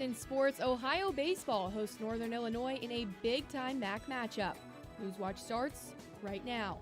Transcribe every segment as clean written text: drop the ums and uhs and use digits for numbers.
In sports, Ohio baseball hosts Northern Illinois in a big-time MAC matchup. Newswatch starts right now.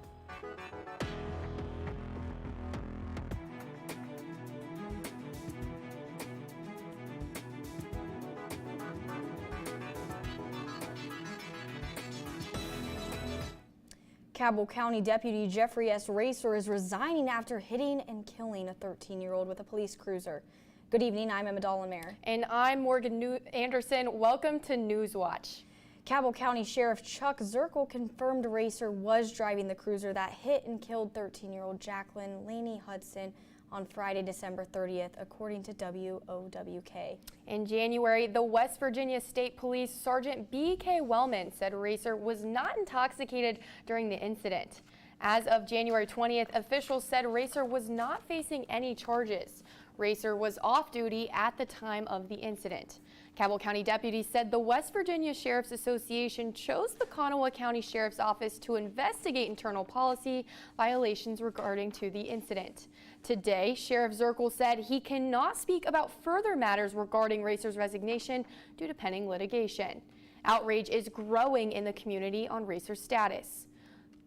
Cabell County Deputy Jeffrey S. Racer is resigning after hitting and killing a 13-year-old with a police cruiser. Good evening, I'm Emma Dollenmare. And I'm Morgan Anderson. Welcome to Newswatch. Cabell County Sheriff Chuck Zirkle confirmed Racer was driving the cruiser that hit and killed 13-year-old Jacqueline Laney Hudson on Friday, December 30th, according to WOWK. In January, the West Virginia State Police Sergeant B.K. Wellman said Racer was not intoxicated during the incident. As of January 20th, officials said Racer was not facing any charges. Racer was off duty at the time of the incident. Cabell County deputies said the West Virginia Sheriff's Association chose the Kanawha County Sheriff's Office to investigate internal policy violations regarding to the incident. Today, Sheriff Zirkle said he cannot speak about further matters regarding Racer's resignation due to pending litigation. Outrage is growing in the community on Racer's status.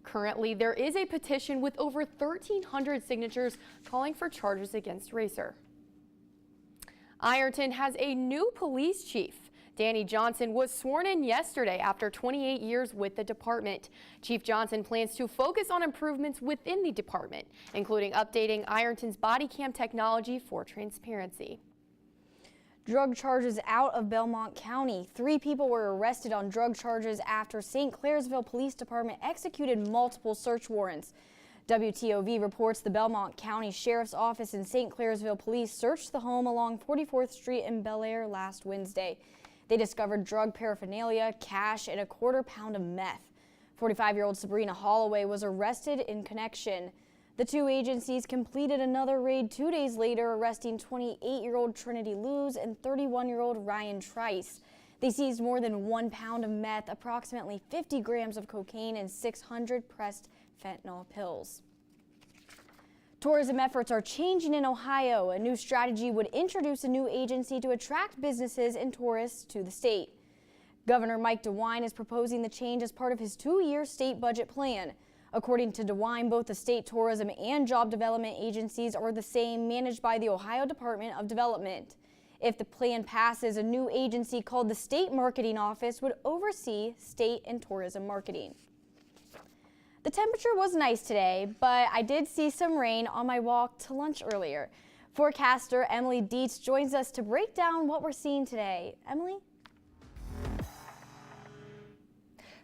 Currently, there is a petition with over 1,300 signatures calling for charges against Racer. Ironton has a new police chief. Danny Johnson was sworn in yesterday after 28 years with the department. Chief Johnson plans to focus on improvements within the department, including updating Ironton's body cam technology for transparency. Drug charges out of Belmont County. 3 people were arrested on drug charges after St. Clairsville Police Department executed multiple search warrants. WTOV reports the Belmont County Sheriff's Office and St. Clairsville Police searched the home along 44th Street in Bel Air last Wednesday. They discovered drug paraphernalia, cash, and a quarter pound of meth. 45-year-old Sabrina Holloway was arrested in connection. The 2 agencies completed another raid 2 days later, arresting 28-year-old Trinity Luz and 31-year-old Ryan Trice. They seized more than 1 pound of meth, approximately 50 grams of cocaine, and 600 pressed fentanyl pills. Tourism efforts are changing in Ohio. A new strategy would introduce a new agency to attract businesses and tourists to the state. Governor Mike DeWine is proposing the change as part of his 2-year state budget plan. According to DeWine, both the state tourism and job development agencies are the same, managed by the Ohio Department of Development. If the plan passes, a new agency called the State Marketing Office would oversee state and tourism marketing. The temperature was nice today, but I did see some rain on my walk to lunch earlier. Forecaster Emily Dietz joins us to break down what we're seeing today. Emily?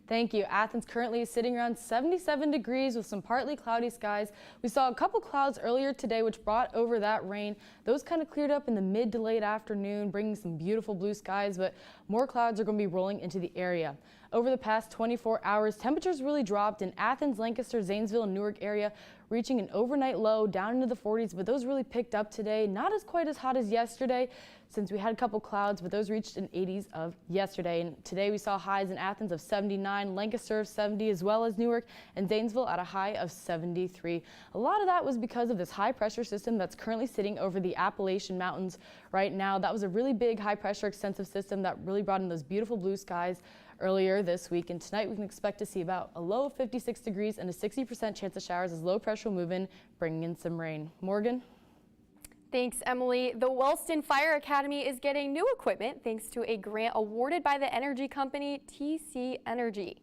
Thank you. Athens currently is sitting around 77 degrees with some partly cloudy skies. We saw a couple clouds earlier today which brought over that rain. Those kind of cleared up in the mid to late afternoon, bringing some beautiful blue skies, but more clouds are going to be rolling into the area. Over the past 24 hours, temperatures really dropped in Athens, Lancaster, Zanesville, and Newark area, reaching an overnight low down into the 40s, but those really picked up today. Not as quite as hot as yesterday, since we had a couple clouds, but those reached an 80s of yesterday. And today we saw highs in Athens of 79, Lancaster of 70, as well as Newark and Zanesville at a high of 73. A lot of that was because of this high pressure system that's currently sitting over the Appalachian Mountains right now. That was a really big high pressure extensive system that really brought in those beautiful blue skies earlier this week, and tonight we can expect to see about a low of 56 degrees and a 60% chance of showers as low pressure will move in, bringing in some rain. Morgan? Thanks, Emily. The Wellston Fire Academy is getting new equipment thanks to a grant awarded by the energy company TC Energy.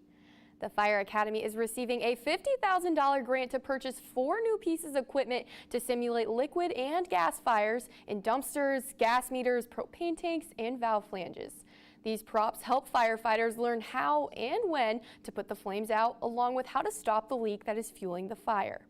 The Fire Academy is receiving a $50,000 grant to purchase 4 new pieces of equipment to simulate liquid and gas fires in dumpsters, gas meters, propane tanks, and valve flanges. These props help firefighters learn how and when to put the flames out, along with how to stop the leak that is fueling the fire.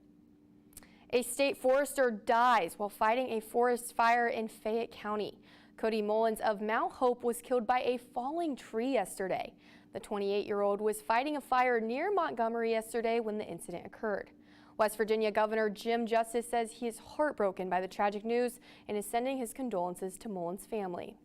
A state forester dies while fighting a forest fire in Fayette County. Cody Mullins of Mount Hope was killed by a falling tree yesterday. The 28-year-old was fighting a fire near Montgomery yesterday when the incident occurred. West Virginia Governor Jim Justice says he is heartbroken by the tragic news and is sending his condolences to Mullins' family.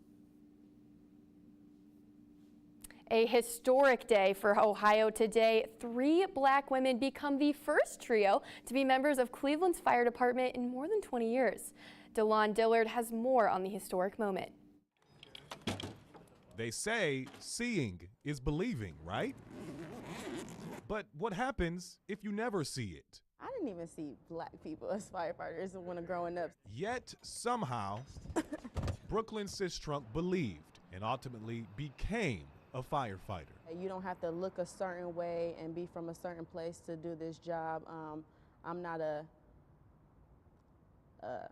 A historic day for Ohio today. 3 black women become the first trio to be members of Cleveland's fire department in more than 20 years. DeLon Dillard has more on the historic moment. They say seeing is believing, right? But what happens if you never see it? I didn't even see black people as firefighters when growing up. Yet, somehow, Brooklyn Sistrunk believed and ultimately became a firefighter. You don't have to look a certain way and be from a certain place to do this job. I'm not a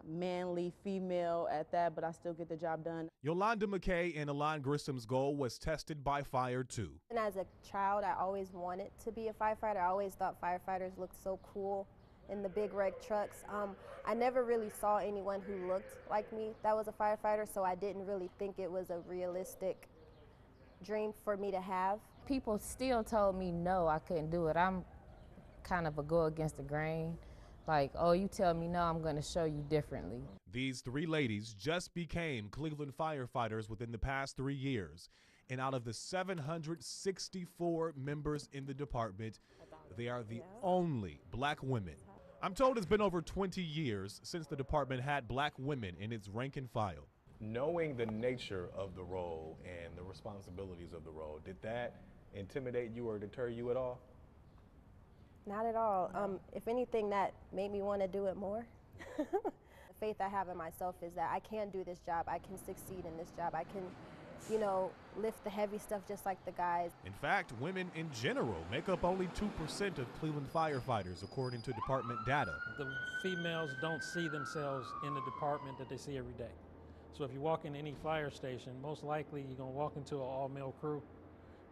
manly female at that, but I still get the job done. Yolanda McKay and Alon Grissom's goal was tested by fire too. And as a child, I always wanted to be a firefighter. I always thought firefighters looked so cool in the big red trucks. I never really saw anyone who looked like me that was a firefighter, so I didn't really think it was a realistic dream for me to have. People still told me no, I couldn't do it. I'm kind of a go against the grain. Like, oh, you tell me no, I'm going to show you differently. These three ladies just became Cleveland firefighters within the past 3 years. And out of the 764 members in the department, they are the only black women. I'm told it's been over 20 years since the department had black women in its rank and file. Knowing the nature of the role and the responsibilities of the role, did that intimidate you or deter you at all? Not at all. If anything, that made me want to do it more. The faith I have in myself is that I can do this job. I can succeed in this job. I can, you know, lift the heavy stuff just like the guys. In fact, women in general make up only 2% of Cleveland firefighters, according to department data. The females don't see themselves in the department that they see every day. So if you walk in any fire station, most likely you're going to walk into an all-male crew.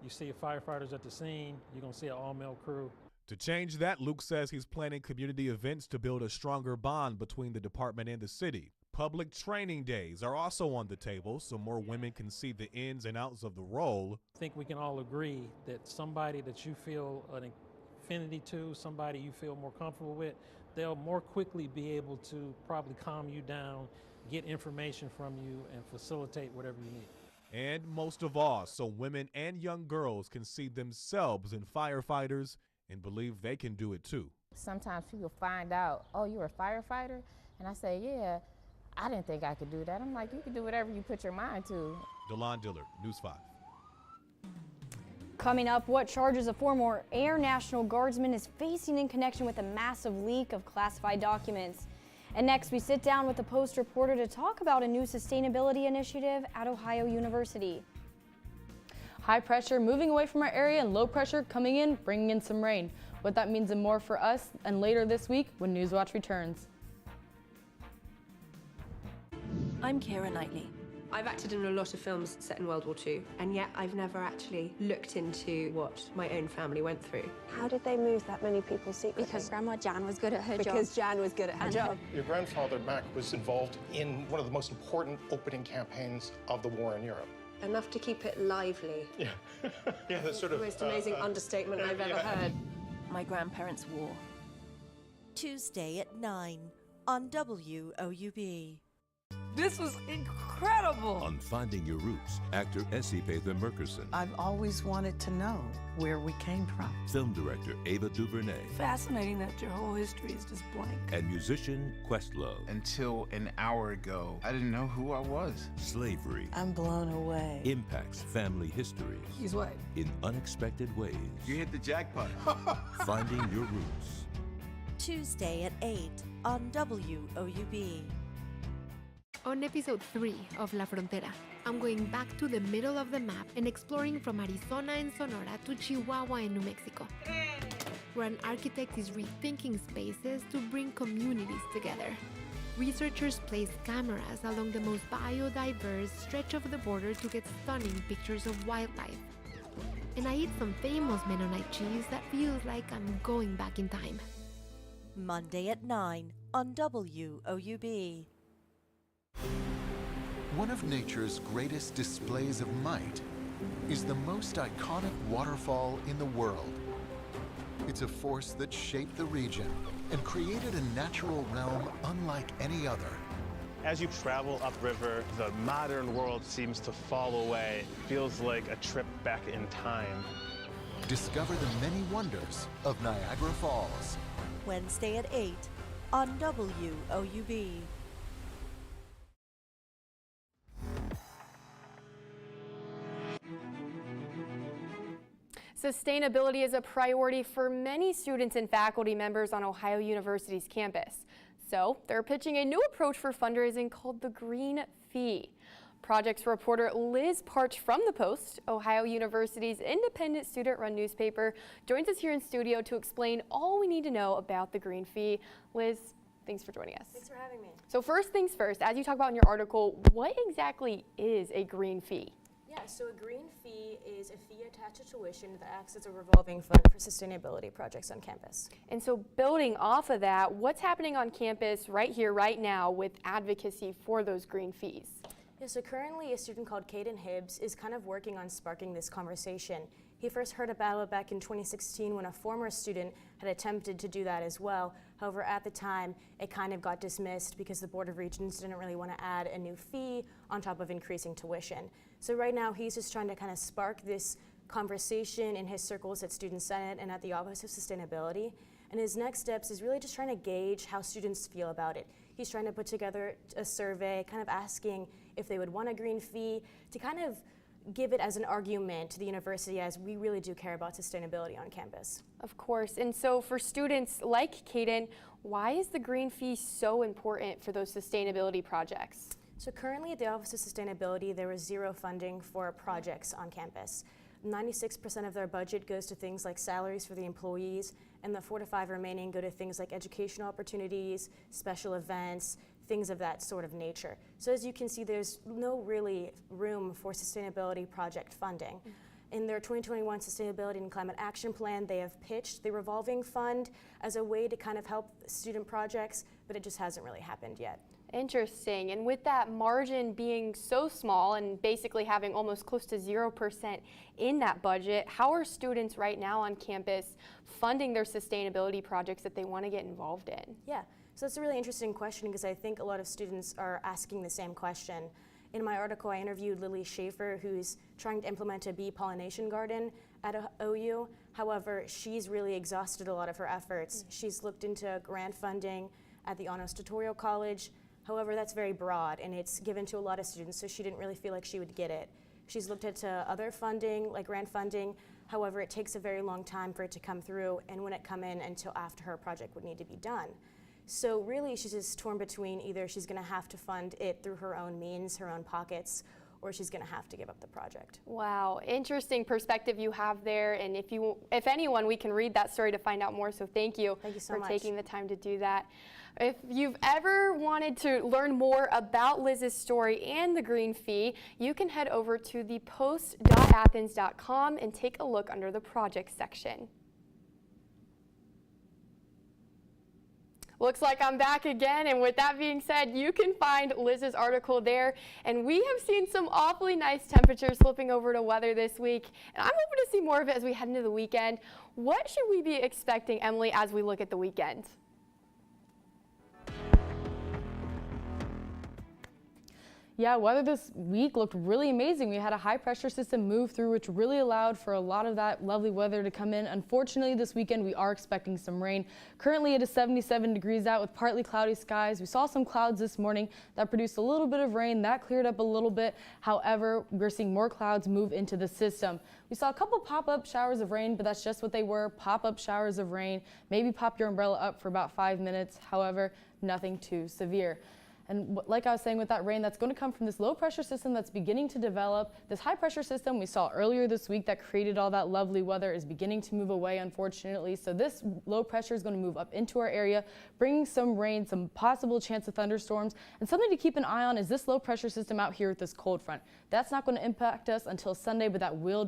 You see firefighters at the scene, you're going to see an all-male crew. To change that, Luke says he's planning community events to build a stronger bond between the department and the city. Public training days are also on the table so more women can see the ins and outs of the role. I think we can all agree that somebody that you feel an affinity to, somebody you feel more comfortable with, they'll more quickly be able to probably calm you down, get information from you, and facilitate whatever you need. And most of all, so women and young girls can see themselves in firefighters and believe they can do it too. Sometimes people find out, oh, you're a firefighter? And I say, yeah, I didn't think I could do that. I'm like, you can do whatever you put your mind to. Delon Dillard, News 5. Coming up, what charges a former Air National Guardsman is facing in connection with a massive leak of classified documents. And next, we sit down with a Post reporter to talk about a new sustainability initiative at Ohio University. High pressure moving away from our area and low pressure coming in, bringing in some rain. What that means and more for us and later this week when Newswatch returns. I'm Keira Knightley. I've acted in a lot of films set in World War II, and yet I've never actually looked into what my own family went through. How did they move that many people secretly? Because Grandma Jan was good at her job. Because Jan was good at her job. Your grandfather, Mac, was involved in one of the most important opening campaigns of the war in Europe. Enough to keep it lively. Yeah, yeah, that's sort of the most amazing understatement I've ever heard. My grandparents' war. Tuesday at 9 on WOUB. This was incredible! On Finding Your Roots, actor Essie Pather-Murkerson. I've always wanted to know where we came from. Film director Ava DuVernay. Fascinating that your whole history is just blank. And musician Questlove. Until an hour ago, I didn't know who I was. Slavery. I'm blown away. Impacts family history. He's white. In unexpected ways. You hit the jackpot. Finding Your Roots. Tuesday at 8 on WOUB. On episode 3 of La Frontera, I'm going back to the middle of the map and exploring from Arizona and Sonora to Chihuahua and New Mexico, where an architect is rethinking spaces to bring communities together. Researchers place cameras along the most biodiverse stretch of the border to get stunning pictures of wildlife. And I eat some famous Mennonite cheese that feels like I'm going back in time. Monday at 9 on WOUB. One of nature's greatest displays of might is the most iconic waterfall in the world. It's a force that shaped the region and created a natural realm unlike any other. As you travel upriver, the modern world seems to fall away. It feels like a trip back in time. Discover the many wonders of Niagara Falls. Wednesday at 8 on WOUB. Sustainability is a priority for many students and faculty members on Ohio University's campus. So they're pitching a new approach for fundraising called the Green Fee. Projects reporter Liz Parch from The Post, Ohio University's independent student-run newspaper, joins us here in studio to explain all we need to know about the Green Fee. Liz, thanks for joining us. Thanks for having me. So first things first, as you talk about in your article, what exactly is a Green Fee? Yeah, so a green fee is a fee attached to tuition that acts as a revolving fund for sustainability projects on campus. And so building off of that, what's happening on campus right here, right now with advocacy for those green fees? Yeah, so currently a student called Caden Hibbs is kind of working on sparking this conversation. He first heard about it back in 2016 when a former student had attempted to do that as well. However, at the time, it kind of got dismissed because the Board of Regents didn't really want to add a new fee on top of increasing tuition. So right now, he's just trying to kind of spark this conversation in his circles at Student Senate and at the Office of Sustainability. And his next steps is really just trying to gauge how students feel about it. He's trying to put together a survey, kind of asking if they would want a green fee, to kind of give it as an argument to the university, as we really do care about sustainability on campus. Of course, and so for students like Caden, why is the green fee so important for those sustainability projects? So currently at the Office of Sustainability, there is zero funding for projects on campus. 96% of their budget goes to things like salaries for the employees, and the 4 to 5 remaining go to things like educational opportunities, special events, things of that sort of nature. So as you can see, there's no really room for sustainability project funding. In their 2021 Sustainability and Climate Action Plan, they have pitched the revolving fund as a way to kind of help student projects, but it just hasn't really happened yet. Interesting. And with that margin being so small and basically having almost close to 0% in that budget, how are students right now on campus funding their sustainability projects that they want to get involved in? Yeah, so that's a really interesting question because I think a lot of students are asking the same question. In my article, I interviewed Lily Schaefer, who's trying to implement a bee pollination garden at OU. However, she's really exhausted a lot of her efforts. She's looked into grant funding at the Honors Tutorial College. However, that's very broad and it's given to a lot of students, so she didn't really feel like she would get it. She's looked into other funding, like grant funding. However, it takes a very long time for it to come through, and wouldn't come in until after her project would need to be done. So really, she's just torn between either she's going to have to fund it through her own means, her own pockets, or she's going to have to give up the project. Wow, interesting perspective you have there, and if anyone, we can read that story to find out more, so thank you so for much. taking the time to do that. If you've ever wanted to learn more about Liz's story and the Green Fee, you can head over to thepost.athens.com and take a look under the projects section. Looks like I'm back again, and with that being said, you can find Liz's article there, and we have seen some awfully nice temperatures flipping over to weather this week, and I'm hoping to see more of it as we head into the weekend. What should we be expecting, Emily, as we look at the weekend? Yeah, weather this week looked really amazing. We had a high pressure system move through, which really allowed for a lot of that lovely weather to come in. Unfortunately, this weekend we are expecting some rain. Currently it is 77 degrees out with partly cloudy skies. We saw some clouds this morning that produced a little bit of rain. That cleared up a little bit. However, we're seeing more clouds move into the system. We saw a couple pop-up showers of rain, but that's just what they were, pop-up showers of rain. Maybe pop your umbrella up for about 5 minutes. However, nothing too severe. And like I was saying with that rain, that's going to come from this low pressure system that's beginning to develop. This high pressure system we saw earlier this week that created all that lovely weather is beginning to move away, unfortunately. So this low pressure is going to move up into our area, bringing some rain, some possible chance of thunderstorms. And something to keep an eye on is this low pressure system out here with this cold front. That's not going to impact us until Sunday, but that will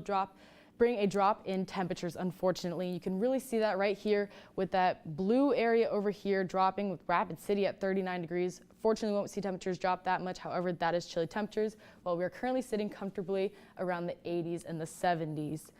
bring a drop in temperatures, unfortunately. You can really see that right here with that blue area over here dropping with Rapid City at 39 degrees. Fortunately, we won't see temperatures drop that much. However, that is chilly temperatures, while we are currently sitting comfortably around the 80s and the 70s.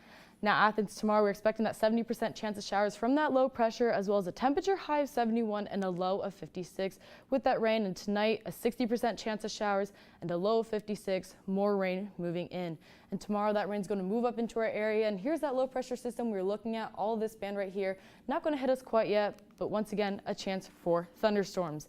Now, Athens, tomorrow we're expecting that 70% chance of showers from that low pressure, as well as a temperature high of 71 and a low of 56 with that rain. And tonight, a 60% chance of showers and a low of 56, more rain moving in. And tomorrow, that rain's going to move up into our area. And here's that low pressure system we're looking at, all of this band right here. Not going to hit us quite yet, but once again, a chance for thunderstorms.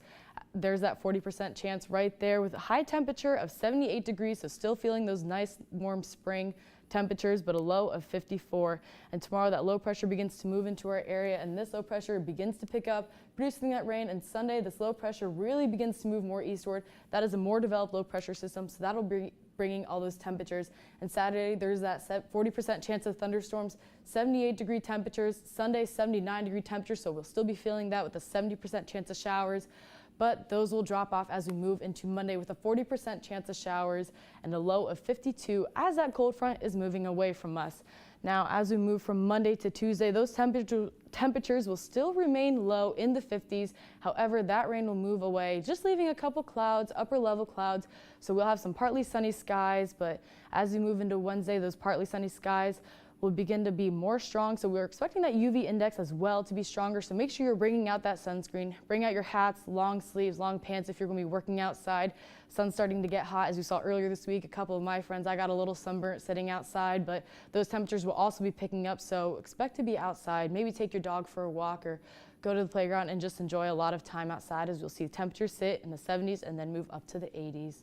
there's that 40% chance right there with a high temperature of 78 degrees, so still feeling those nice warm spring temperatures, but a low of 54. And tomorrow that low pressure begins to move into our area, and this low pressure begins to pick up, producing that rain. And Sunday, this low pressure really begins to move more eastward. That is a more developed low pressure system, so that'll be bringing all those temperatures. And Saturday, there's that 40% chance of thunderstorms, 78-degree temperatures. Sunday, 79-degree temperatures, so we'll still be feeling that with a 70% chance of showers. But those will drop off as we move into Monday with a 40% chance of showers and a low of 52 as that cold front is moving away from us. Now, as we move from Monday to Tuesday, those temperatures will still remain low in the 50s. However, that rain will move away, just leaving a couple clouds, upper level clouds. So we'll have some partly sunny skies, but as we move into Wednesday, those partly sunny skies will begin to be more strong. So we're expecting that UV index as well to be stronger. So make sure you're bringing out that sunscreen. Bring out your hats, long sleeves, long pants if you're going to be working outside. Sun's starting to get hot, as we saw earlier this week. A couple of my friends, I got a little sunburnt sitting outside, but those temperatures will also be picking up. So expect to be outside. Maybe take your dog for a walk or go to the playground and just enjoy a lot of time outside, as you'll see temperatures sit in the 70s and then move up to the 80s.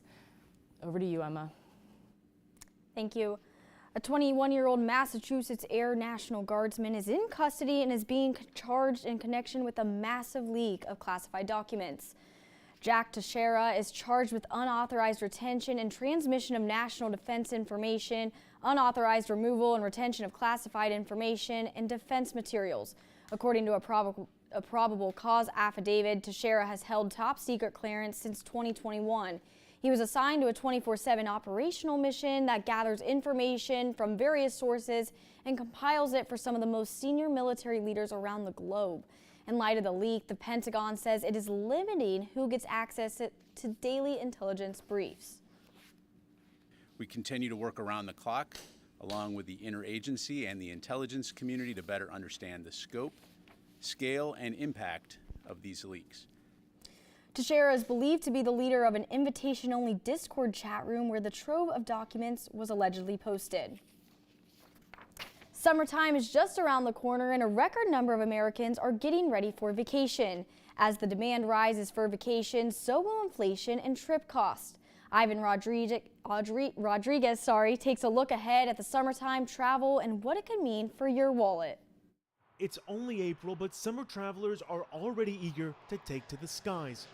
Over to you, Emma. Thank you. A 21-year-old Massachusetts Air National Guardsman is in custody and is being charged in connection with a massive leak of classified documents. Jack Teixeira is charged with unauthorized retention and transmission of national defense information, unauthorized removal and retention of classified information, and defense materials. According to a probable cause affidavit, Teixeira has held top secret clearance since 2021. He was assigned to a 24/7 operational mission that gathers information from various sources and compiles it for some of the most senior military leaders around the globe. In light of the leak, the Pentagon says it is limiting who gets access to daily intelligence briefs. We continue to work around the clock, along with the interagency and the intelligence community, to better understand the scope, scale, and impact of these leaks. Teixeira is believed to be the leader of an invitation-only Discord chat room where the trove of documents was allegedly posted. Summertime is just around the corner, and a record number of Americans are getting ready for vacation. As the demand rises for vacations, so will inflation and trip costs. Ivan Rodriguez takes a look ahead at the summertime travel and what it could mean for your wallet. It's only April, but summer travelers are already eager to take to the skies.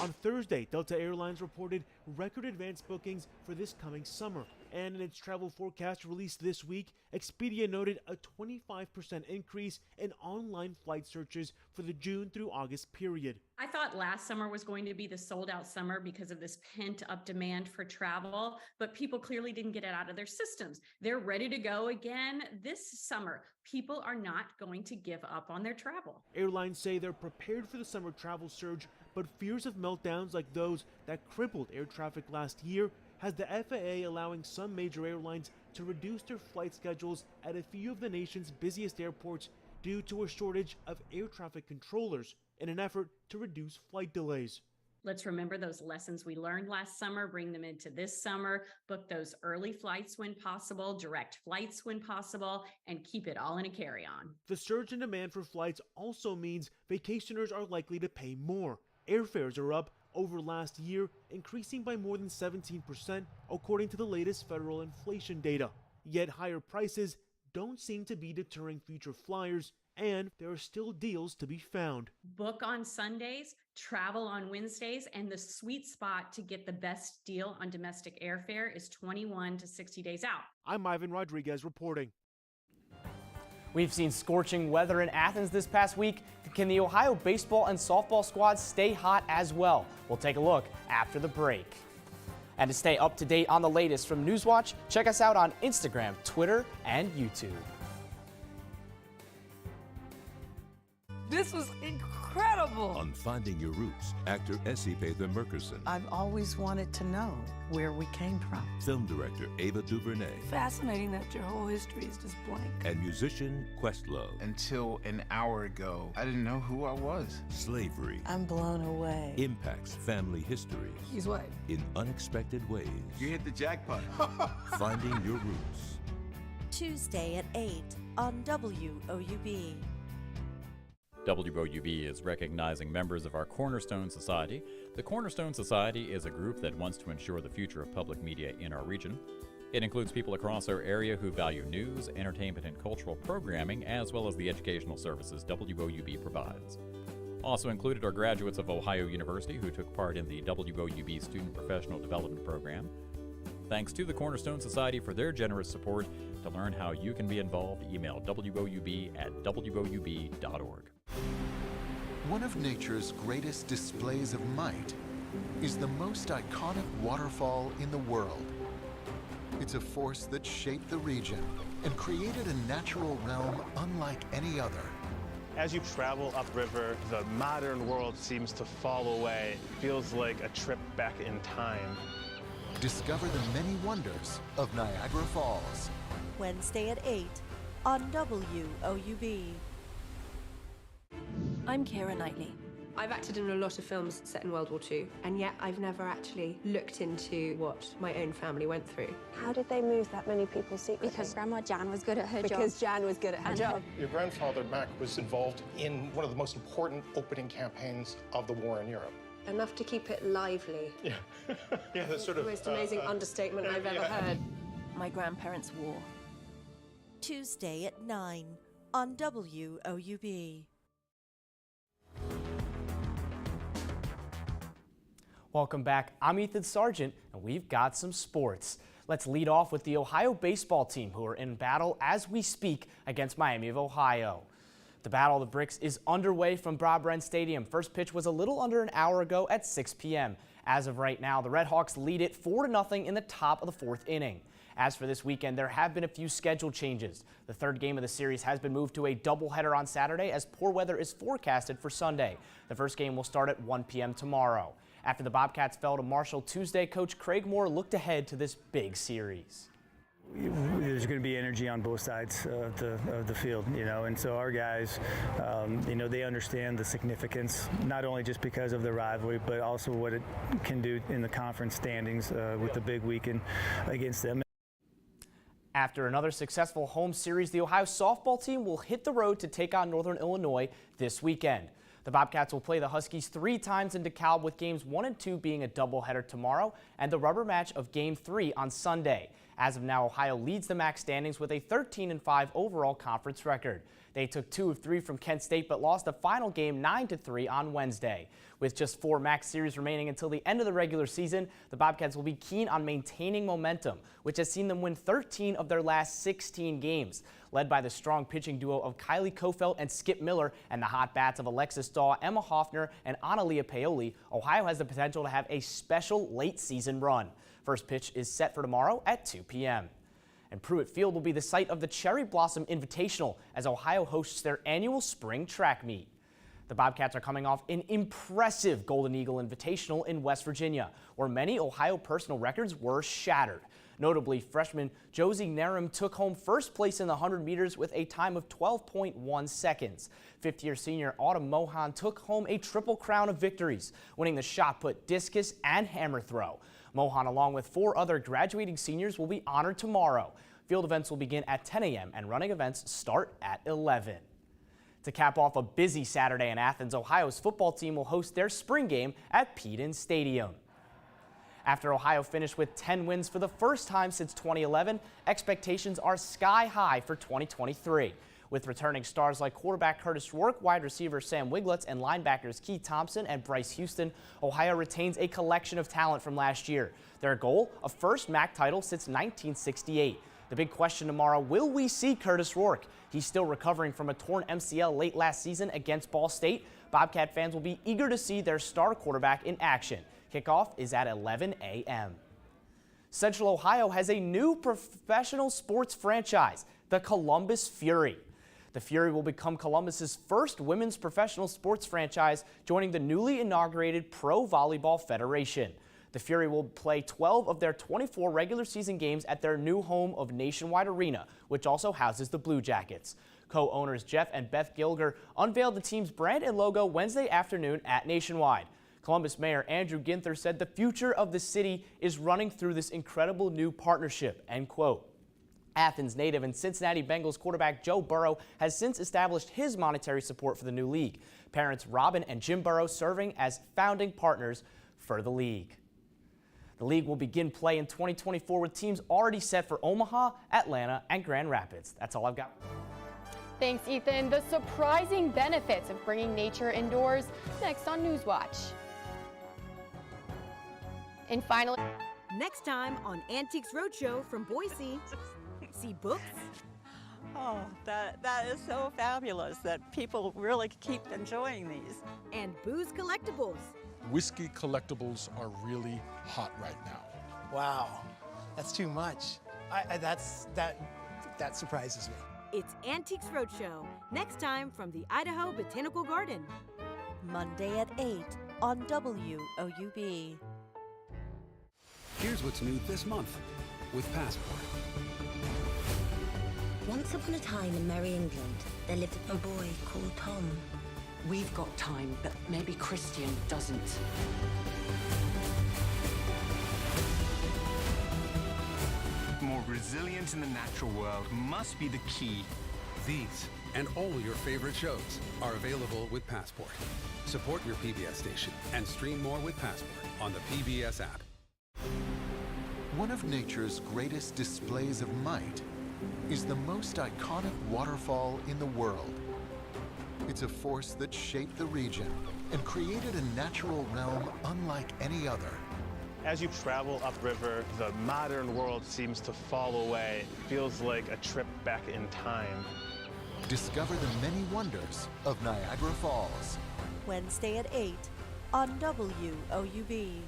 On Thursday, Delta Airlines reported record advance bookings for this coming summer. And in its travel forecast released this week, Expedia noted a 25% increase in online flight searches for the June through August period. I thought last summer was going to be the sold out summer because of this pent up demand for travel, but people clearly didn't get it out of their systems. They're ready to go again this summer. People are not going to give up on their travel. Airlines say they're prepared for the summer travel surge, but fears of meltdowns like those that crippled air traffic last year has the FAA allowing some major airlines to reduce their flight schedules at a few of the nation's busiest airports due to a shortage of air traffic controllers in an effort to reduce flight delays. Let's remember those lessons we learned last summer, bring them into this summer, book those early flights when possible, direct flights when possible, and keep it all in a carry-on. The surge in demand for flights also means vacationers are likely to pay more. Airfares are up over last year, increasing by more than 17%, according to the latest federal inflation data. Yet higher prices don't seem to be deterring future flyers, and there are still deals to be found. Book on Sundays, travel on Wednesdays, and the sweet spot to get the best deal on domestic airfare is 21 to 60 days out. I'm Ivan Rodriguez reporting. We've seen scorching weather in Athens this past week. Can the Ohio baseball and softball squads stay hot as well? We'll take a look after the break. And to stay up to date on the latest from Newswatch, check us out on Instagram, Twitter, and YouTube. This was incredible. On Finding Your Roots, actor Essie Pather Murkerson. I've always wanted to know where we came from. Film director Ava DuVernay. Fascinating that your whole history is just blank. And musician Questlove. Until an hour ago, I didn't know who I was. Slavery. I'm blown away. Impacts family history. He's white. In unexpected ways. You hit the jackpot. Finding Your Roots. Tuesday at 8 on WOUB. WOUB is recognizing members of our Cornerstone Society. The Cornerstone Society is a group that wants to ensure the future of public media in our region. It includes people across our area who value news, entertainment, and cultural programming, as well as the educational services WOUB provides. Also included are graduates of Ohio University who took part in the WOUB Student Professional Development Program. Thanks to the Cornerstone Society for their generous support. To learn how you can be involved, email woub@woub.org. One of nature's greatest displays of might is the most iconic waterfall in the world. It's a force that shaped the region and created a natural realm unlike any other. As you travel upriver, the modern world seems to fall away. It feels like a trip back in time. Discover the many wonders of Niagara Falls. Wednesday at 8 on WOUB. I'm Keira Knightley. I've acted in a lot of films set in World War II, and yet I've never actually looked into what my own family went through. How did they move that many people secretly? Because Grandma Jan was good at her job. Because Jan was good at her job. Your grandfather, Mac, was involved in one of the most important opening campaigns of the war in Europe. Enough to keep it lively. Yeah, yeah, that's sort of the most amazing understatement I've ever heard. My grandparents' war. Tuesday at 9 on WOUB. Welcome back. I'm Ethan Sargent, and we've got some sports. Let's lead off with the Ohio baseball team, who are in battle as we speak against Miami of Ohio. The Battle of the Bricks is underway from Broadbent Stadium. First pitch was a little under an hour ago at 6 p.m. As of right now, the Red Hawks lead it 4-0 in the top of the fourth inning. As for this weekend, there have been a few schedule changes. The third game of the series has been moved to a doubleheader on Saturday as poor weather is forecasted for Sunday. The first game will start at 1 p.m. tomorrow. After the Bobcats fell to Marshall Tuesday, Coach Craig Moore looked ahead to this big series. There's going to be energy on both sides of the field, and so our guys, they understand the significance, not only just because of the rivalry, but also what it can do in the conference standings with the big weekend against them. After another successful home series, the Ohio softball team will hit the road to take on Northern Illinois this weekend. The Bobcats will play the Huskies 3 times in DeKalb, with games 1 and 2 being a doubleheader tomorrow and the rubber match of Game 3 on Sunday. As of now, Ohio leads the MAC standings with a 13-5 overall conference record. They took 2 of 3 from Kent State but lost the final game 9-3 on Wednesday. With just 4 MAC series remaining until the end of the regular season, the Bobcats will be keen on maintaining momentum, which has seen them win 13 of their last 16 games. Led by the strong pitching duo of Kylie Kofelt and Skip Miller and the hot bats of Alexis Daw, Emma Hoffner, and Analia Paoli, Ohio has the potential to have a special late season run. First pitch is set for tomorrow at 2 p.m. And Pruitt Field will be the site of the Cherry Blossom Invitational as Ohio hosts their annual spring track meet. The Bobcats are coming off an impressive Golden Eagle Invitational in West Virginia, where many Ohio personal records were shattered. Notably, freshman Josie Narum took home first place in the 100 meters with a time of 12.1 seconds. Fifth-year senior Autumn Mohan took home a triple crown of victories, winning the shot put, discus, and hammer throw. Mohan, along with 4 other graduating seniors, will be honored tomorrow. Field events will begin at 10 a.m. and running events start at 11. To cap off a busy Saturday in Athens, Ohio's football team will host their spring game at Peden Stadium. After Ohio finished with 10 wins for the first time since 2011, expectations are sky high for 2023. With returning stars like quarterback Curtis Rourke, wide receiver Sam Wiglitz, and linebackers Keith Thompson and Bryce Houston, Ohio retains a collection of talent from last year. Their goal, a first MAC title since 1968. The big question tomorrow, will we see Curtis Rourke? He's still recovering from a torn MCL late last season against Ball State. Bobcat fans will be eager to see their star quarterback in action. Kickoff is at 11 a.m. Central Ohio has a new professional sports franchise, the Columbus Fury. The Fury will become Columbus's first women's professional sports franchise, joining the newly inaugurated Pro Volleyball Federation. The Fury will play 12 of their 24 regular season games at their new home of Nationwide Arena, which also houses the Blue Jackets. Co-owners Jeff and Beth Gilger unveiled the team's brand and logo Wednesday afternoon at Nationwide. Columbus Mayor Andrew Ginther said the future of the city is running through this incredible new partnership, end quote. Athens native and Cincinnati Bengals quarterback Joe Burrow has since established his monetary support for the new league. Parents Robin and Jim Burrow serving as founding partners for the league. The league will begin play in 2024 with teams already set for Omaha, Atlanta, and Grand Rapids. That's all I've got. Thanks, Ethan. The surprising benefits of bringing nature indoors, next on Newswatch. And finally, next time on Antiques Roadshow from Boise, see books. Oh, that is so fabulous that people really keep enjoying these. And booze collectibles. Whiskey collectibles are really hot right now. Wow, that's too much. That surprises me. It's Antiques Roadshow, next time from the Idaho Botanical Garden. Monday at 8 on WOUB. Here's what's new this month with Passport. Once upon a time in Merry England, there lived a boy called Tom. We've got time, but maybe Christian doesn't. More resilient in the natural world must be the key. These and all your favorite shows are available with Passport. Support your PBS station and stream more with Passport on the PBS app. One of nature's greatest displays of might is the most iconic waterfall in the world. It's a force that shaped the region and created a natural realm unlike any other. As you travel upriver, the modern world seems to fall away. It feels like a trip back in time. Discover the many wonders of Niagara Falls. Wednesday at 8 on WOUB.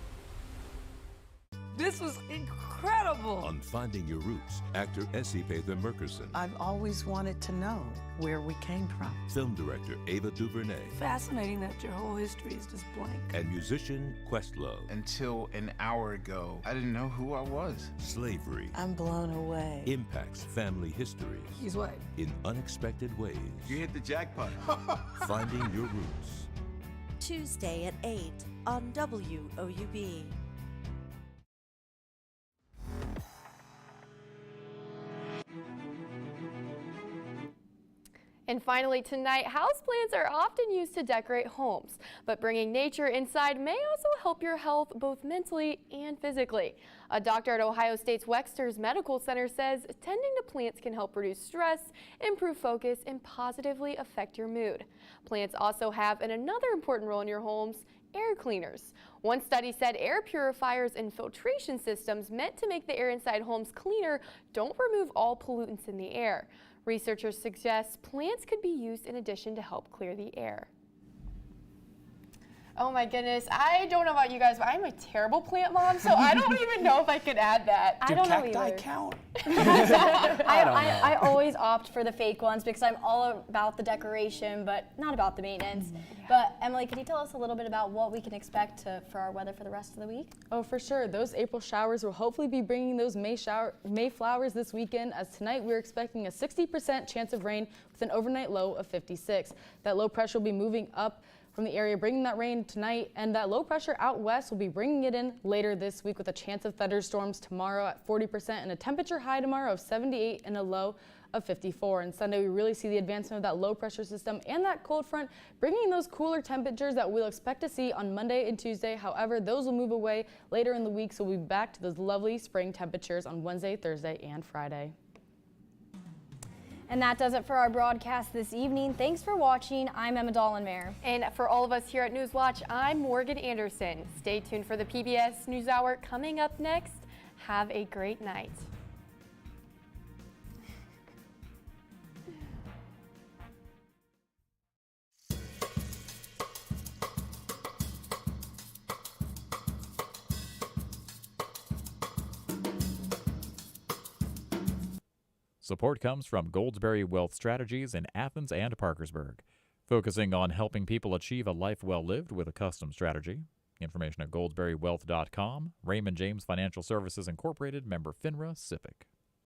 This was incredible. On Finding Your Roots, actor Essie Pather Murkerson. I've always wanted to know where we came from. Film director Ava DuVernay. Fascinating that your whole history is just blank. And musician Questlove. Until an hour ago, I didn't know who I was. Slavery. I'm blown away. Impacts family history. He's what? In unexpected ways. You hit the jackpot. Finding Your Roots. Tuesday at 8 on WOUB. And finally tonight, houseplants are often used to decorate homes, but bringing nature inside may also help your health both mentally and physically. A doctor at Ohio State's Wexner's Medical Center says tending to plants can help reduce stress, improve focus, and positively affect your mood. Plants also have another important role in your homes: air cleaners. One study said air purifiers and filtration systems meant to make the air inside homes cleaner don't remove all pollutants in the air. Researchers suggest plants could be used in addition to help clear the air. Oh my goodness, I don't know about you guys, but I'm a terrible plant mom, so I don't even know if I could add that. I don't know either. Cacti count? I always opt for the fake ones because I'm all about the decoration, but not about the maintenance. But Emily, could you tell us a little bit about what we can expect for our weather for the rest of the week? Oh, for sure. Those April showers will hopefully be bringing those May flowers this weekend, as tonight we're expecting a 60% chance of rain with an overnight low of 56. That low pressure will be moving up from the area, bringing that rain tonight, and that low pressure out west will be bringing it in later this week with a chance of thunderstorms tomorrow at 40% and a temperature high tomorrow of 78 and a low of 54. And Sunday, we really see the advancement of that low pressure system and that cold front, bringing those cooler temperatures that we'll expect to see on Monday and Tuesday. However, those will move away later in the week, so we'll be back to those lovely spring temperatures on Wednesday, Thursday, and Friday. And that does it for our broadcast this evening. Thanks for watching. I'm Emma Dollenmayer. And for all of us here at Newswatch, I'm Morgan Anderson. Stay tuned for the PBS NewsHour coming up next. Have a great night. Support comes from Goldsberry Wealth Strategies in Athens and Parkersburg, focusing on helping people achieve a life well lived with a custom strategy. Information at goldsberrywealth.com. Raymond James Financial Services Incorporated, member FINRA, SIPC.